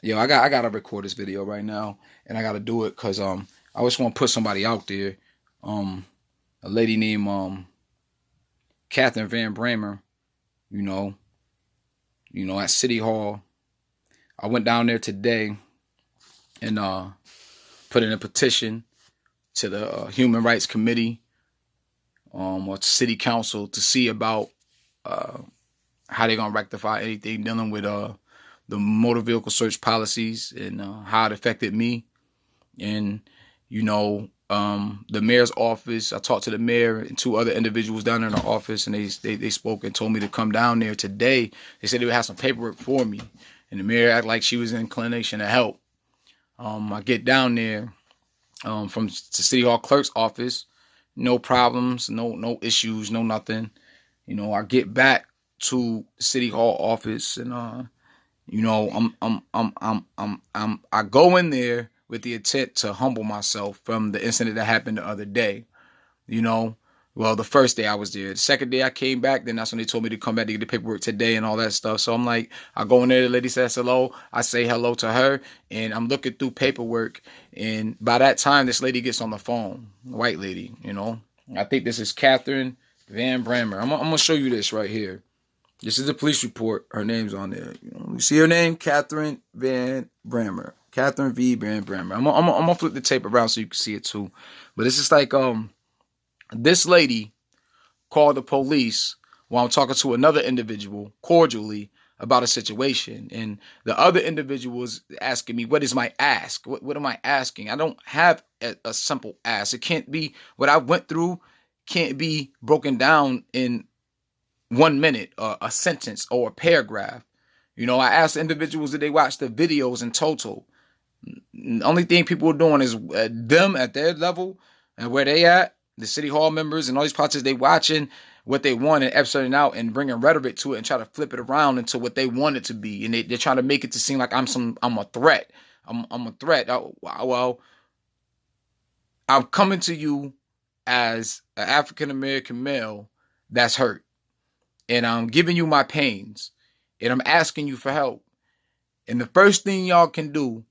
Yo, I gotta record this video right now, and I gotta do it because I just want to put somebody out there. Um, a lady named Catherine Van Bramer. You know, at City Hall. I went down there today and put in a petition to the Human Rights Committee, or to City Council to see about uh how they're gonna rectify anything dealing with the motor vehicle search policies and how it affected me. And the mayor's office, I talked to the mayor and two other individuals down there in the office, and they spoke and told me to come down there today. They said they would have some paperwork for me, and the mayor acted like she was in inclination to help. I get down there from the city hall clerk's office, no problems, no issues, no nothing. I get back to the city hall office, and I go in there with the intent to humble myself from the incident that happened the other day. You know, well, the first day I was there. The second day I came back, then that's when they told me to come back to get the paperwork today and all that stuff. So I'm like, I go in there, the lady says hello. I say hello to her, and I'm looking through paperwork. And by that time, this lady gets on the phone, white lady, I think this is Catherine Van Bramer. I'm going to show you this right here. This is the police report. Her name's on there. You see her name? Catherine Van Bramer. Catherine V. Van Bramer. I'm gonna flip the tape around so you can see it too. But it's just like this lady called the police while I'm talking to another individual cordially about a situation, and the other individual was asking me, "What is my ask? What am I asking? I don't have a simple ask. It can't be what I went through. Can't be broken down in 1 minute, a sentence, or a paragraph." I asked individuals that they watch the videos in total. The only thing people are doing is them at their level and where they at, the city hall members and all these politicians, they watching what they want and episodeing out and bringing rhetoric to it and try to flip it around into what they want it to be. And they're trying to make it to seem like I'm a threat. I'm a threat. Well, I'm coming to you as an African American male that's hurt, and I'm giving you my pains, and I'm asking you for help. And the first thing y'all can do,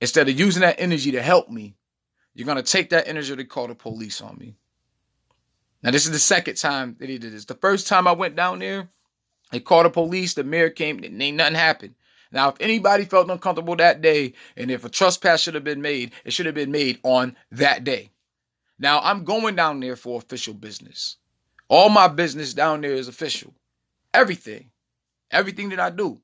instead of using that energy to help me, you're going to take that energy to call the police on me. Now, this is the second time that he did this. The first time I went down there, they called the police, the mayor came, and ain't nothing happened. Now, if anybody felt uncomfortable that day, and if a trespass should have been made, it should have been made on that day. Now, I'm going down there for official business. All my business down there is official. Everything that I do.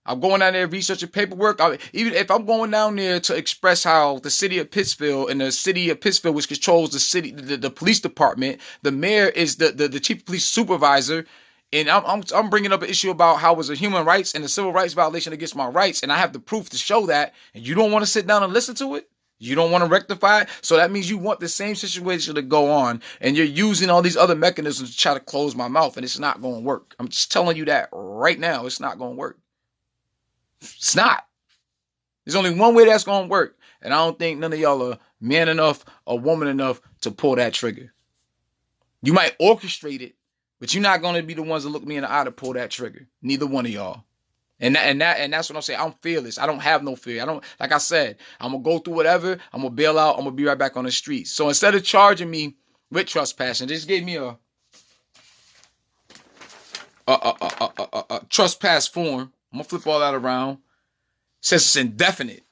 I'm going down there researching paperwork. Even if I'm going down there to express how the city of Pittsfield, and the city of Pittsfield, which controls the city, the police department, the mayor is the chief police supervisor, and I'm bringing up an issue about how it was a human rights and a civil rights violation against my rights, and I have the proof to show that, and you don't want to sit down and listen to it? You don't want to rectify it? So that means you want the same situation to go on, and you're using all these other mechanisms to try to close my mouth, and it's not going to work. I'm just telling you that right now. It's not going to work. It's not. There's only one way that's going to work. And I don't think none of y'all are man enough or woman enough to pull that trigger. You might orchestrate it, but you're not going to be the ones that look me in the eye to pull that trigger. Neither one of y'all. And that's what I'm saying. I'm fearless. I don't have no fear. Like I said, I'm going to go through whatever. I'm going to bail out. I'm going to be right back on the streets. So instead of charging me with trespassing, just gave me a trespass form. I'm going to flip all that around. Says it's indefinite.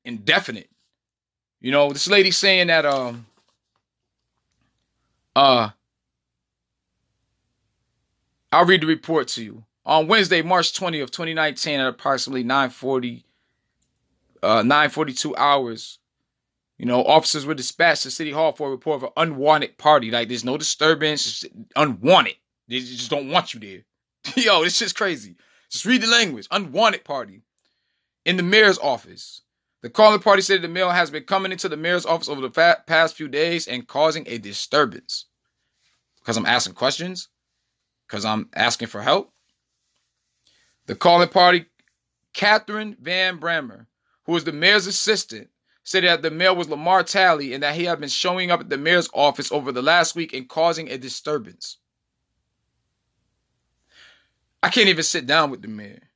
Indefinite. This lady saying that I'll read the report to you. On Wednesday, March 20th, 2019, at approximately 9:42 hours, officers were dispatched to City Hall for a report of an unwanted party. Like, there's no disturbance. It's unwanted. They just don't want you there. Yo, this shit's crazy. Just read the language. Unwanted party. In the mayor's office. The calling party said the mayor has been coming into the mayor's office over the past few days and causing a disturbance. Because I'm asking questions? Because I'm asking for help? The calling party, Catherine Van Bramer, who is the mayor's assistant, said that the mayor was Lamar Talley and that he had been showing up at the mayor's office over the last week and causing a disturbance. I can't even sit down with the mayor.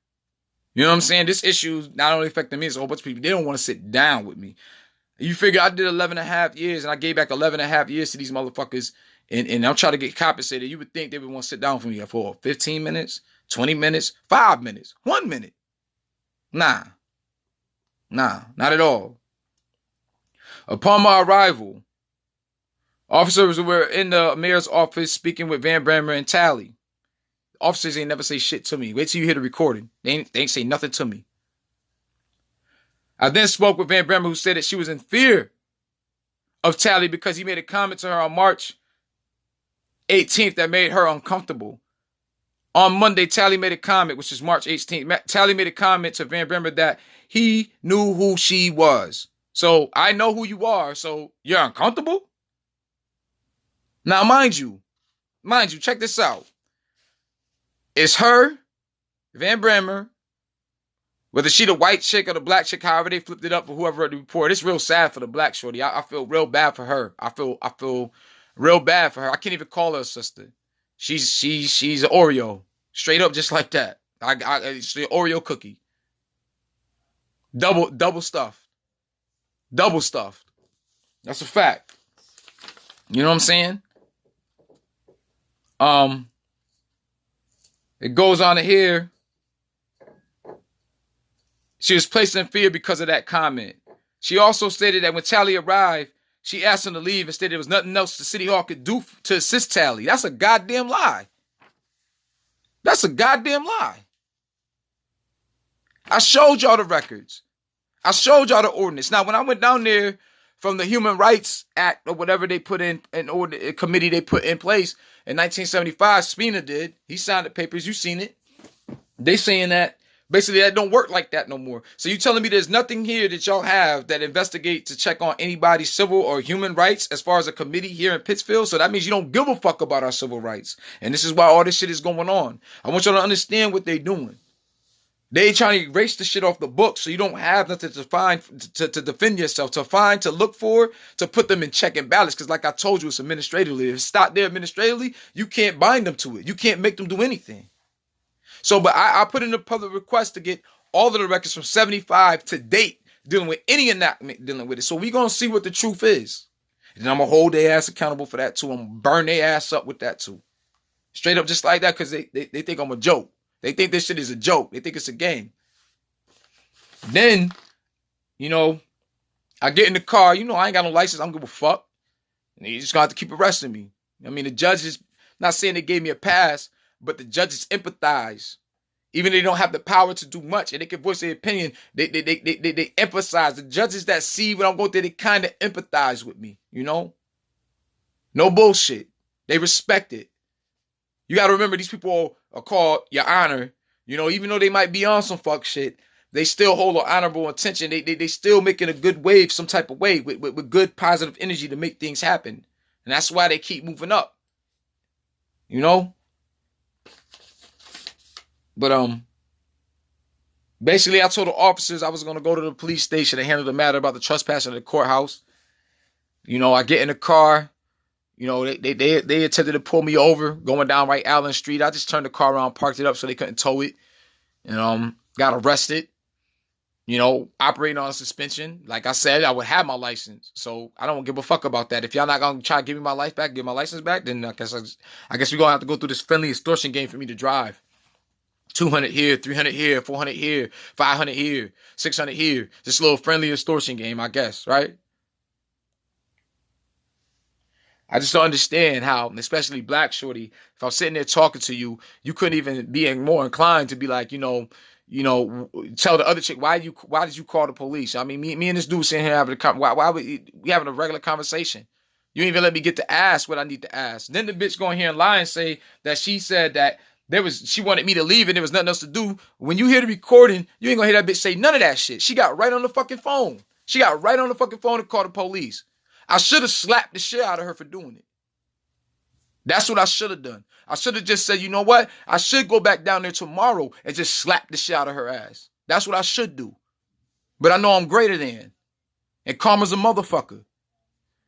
You know what I'm saying? This issue not only affecting me, it's a whole bunch of people. They don't want to sit down with me. You figure I did 11 and a half years and I gave back 11 and a half years to these motherfuckers and I'm trying to get compensated. You would think they would want to sit down for me for 15 minutes, 20 minutes, 5 minutes, 1 minute. Nah, not at all. Upon my arrival, officers were in the mayor's office speaking with Van Bramer and Tally. Officers ain't never say shit to me. Wait till you hear the recording. They ain't say nothing to me. I then spoke with Van Bramer, who said that she was in fear of Tally because he made a comment to her on March 18th that made her uncomfortable. On Monday, Tally made a comment, which is March 18th. Tally made a comment to Van Bramer that he knew who she was. So, I know who you are, so you're uncomfortable? Now, mind you, check this out. It's her, Van Bramer, whether she the white chick or the black chick, however they flipped it up, or whoever wrote the report. It's real sad for the black shorty. I feel real bad for her. I feel real bad for her. I can't even call her a sister. She's an Oreo, straight up, just like that. It's the Oreo cookie, double stuffed. That's a fact. You know what I'm saying? It goes on to here. She was placed in fear because of that comment. She also stated that when Tally arrived, she asked him to leave and stated there was nothing else the City Hall could do to assist Tally. That's a goddamn lie. That's a goddamn lie. I showed y'all the records. I showed y'all the ordinance. Now, when I went down there from the Human Rights Act or whatever they put in order, a committee they put in place in 1975, Spina did. He signed the papers. You seen it. They saying that basically that don't work like that no more. So you telling me there's nothing here that y'all have that investigate to check on anybody's civil or human rights as far as a committee here in Pittsfield? So that means you don't give a fuck about our civil rights. And this is why all this shit is going on. I want y'all to understand what they're doing. They trying to erase the shit off the book so you don't have nothing to find to defend yourself, to look for, to put them in check and balance. Because like I told you, it's administratively. If it's stopped there administratively, you can't bind them to it. You can't make them do anything. So, but I put in a public request to get all of the records from 75 to date dealing with any enactment dealing with it. So we going to see what the truth is. And I'm going to hold their ass accountable for that too. I'm going to burn their ass up with that too. Straight up just like that because they think I'm a joke. They think this shit is a joke. They think it's a game. Then, you know, I get in the car. You know, I ain't got no license. I don't give a fuck. And you just going to have to keep arresting me. I mean, the judges, not saying they gave me a pass, but the judges empathize. Even if they don't have the power to do much and they can voice their opinion, they empathize. The judges that see what I'm going through, they kind of empathize with me, you know? No bullshit. They respect it. You got to remember, these people are called Your Honor. You know, even though they might be on some fuck shit, they still hold an honorable intention. They still making a good wave, some type of way, with good positive energy to make things happen. And that's why they keep moving up. You know? But basically I told the officers I was going to go to the police station and handle the matter about the trespassing of the courthouse. You know, I get in the car. You know, they attempted to pull me over going down right Allen Street. I just turned the car around, parked it up so they couldn't tow it. And got arrested. You know, operating on suspension. Like I said, I would have my license. So I don't give a fuck about that. If y'all not going to try to give me my life back, give my license back, then I guess we're going to have to go through this friendly extortion game for me to drive. 200 here, 300 here, 400 here, 500 here, 600 here. Just a little friendly extortion game, I guess, right? I just don't understand how, especially Black Shorty, if I'm sitting there talking to you, you couldn't even be more inclined to be like, you know, tell the other chick, why did you call the police? I mean, me and this dude sitting here having why we having a regular conversation? You didn't even let me get to ask what I need to ask. Then the bitch go in here and lie and say that she said that she wanted me to leave and there was nothing else to do. When you hear the recording, you ain't gonna hear that bitch say none of that shit. She got right on the fucking phone. She got right on the fucking phone and called the police. I should have slapped the shit out of her for doing it. That's what I should have done. I should have just said, you know what? I should go back down there tomorrow and just slap the shit out of her ass. That's what I should do. But I know I'm greater than. And karma's a motherfucker.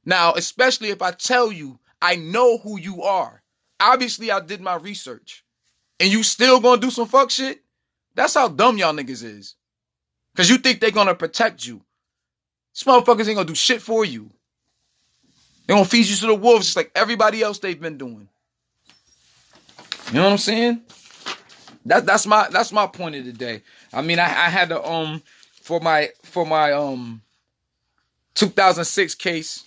Now, especially if I tell you I know who you are. Obviously, I did my research. And you still gonna do some fuck shit? That's how dumb y'all niggas is. Because you think they're going to protect you. These motherfuckers ain't going to do shit for you. They're going to feed you to the wolves just like everybody else they've been doing. You know what I'm saying? That's my point of the day. I mean, I had to for my 2006 case.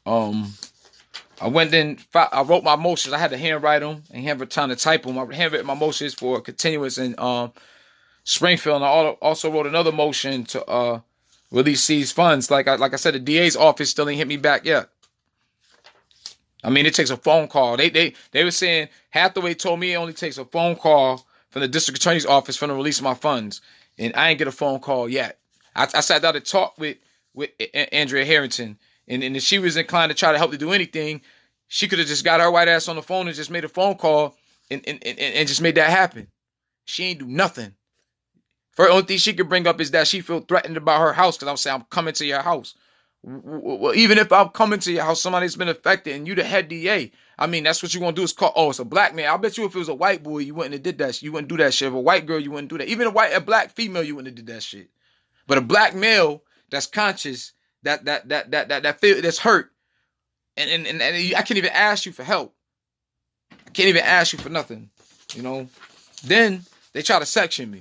I went in. I wrote my motions. I had to handwrite them and have time to type them. I handwritten my motions for continuance in Springfield, and I also wrote another motion to release these funds. Like I said, the DA's office still ain't hit me back yet. I mean, it takes a phone call. They were saying Hathaway told me it only takes a phone call from the district attorney's office for them to release my funds, and I ain't get a phone call yet. I sat down to talk with Andrea Harrington, and if she was inclined to try to help to do anything, she could have just got her white ass on the phone and just made a phone call and just made that happen. She ain't do nothing. The only thing she could bring up is that she feel threatened about her house because I'm saying I'm coming to your house. Well, even if I'm coming to your house, somebody's been affected and you the head DA. I mean, that's what you want to do is call, oh, it's a black man. I bet you if it was a white boy, you wouldn't have did that. You wouldn't do that shit. If a white girl, you wouldn't do that. Even a black female, you wouldn't have did that shit. But a black male that's conscious, that feel that's hurt, and I can't even ask you for help. I can't even ask you for nothing. You know. Then they try to section me.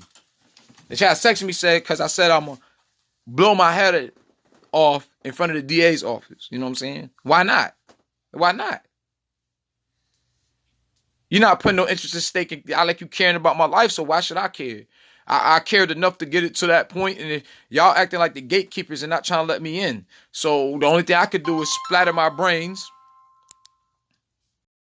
They try to section me, because I said I'm gonna blow my head off in front of the DA's office. You know what I'm saying? Why not? Why not? You're not putting no interest at stake. I like you caring about my life, so why should I care? I cared enough to get it to that point, and y'all acting like the gatekeepers and not trying to let me in. So the only thing I could do is splatter my brains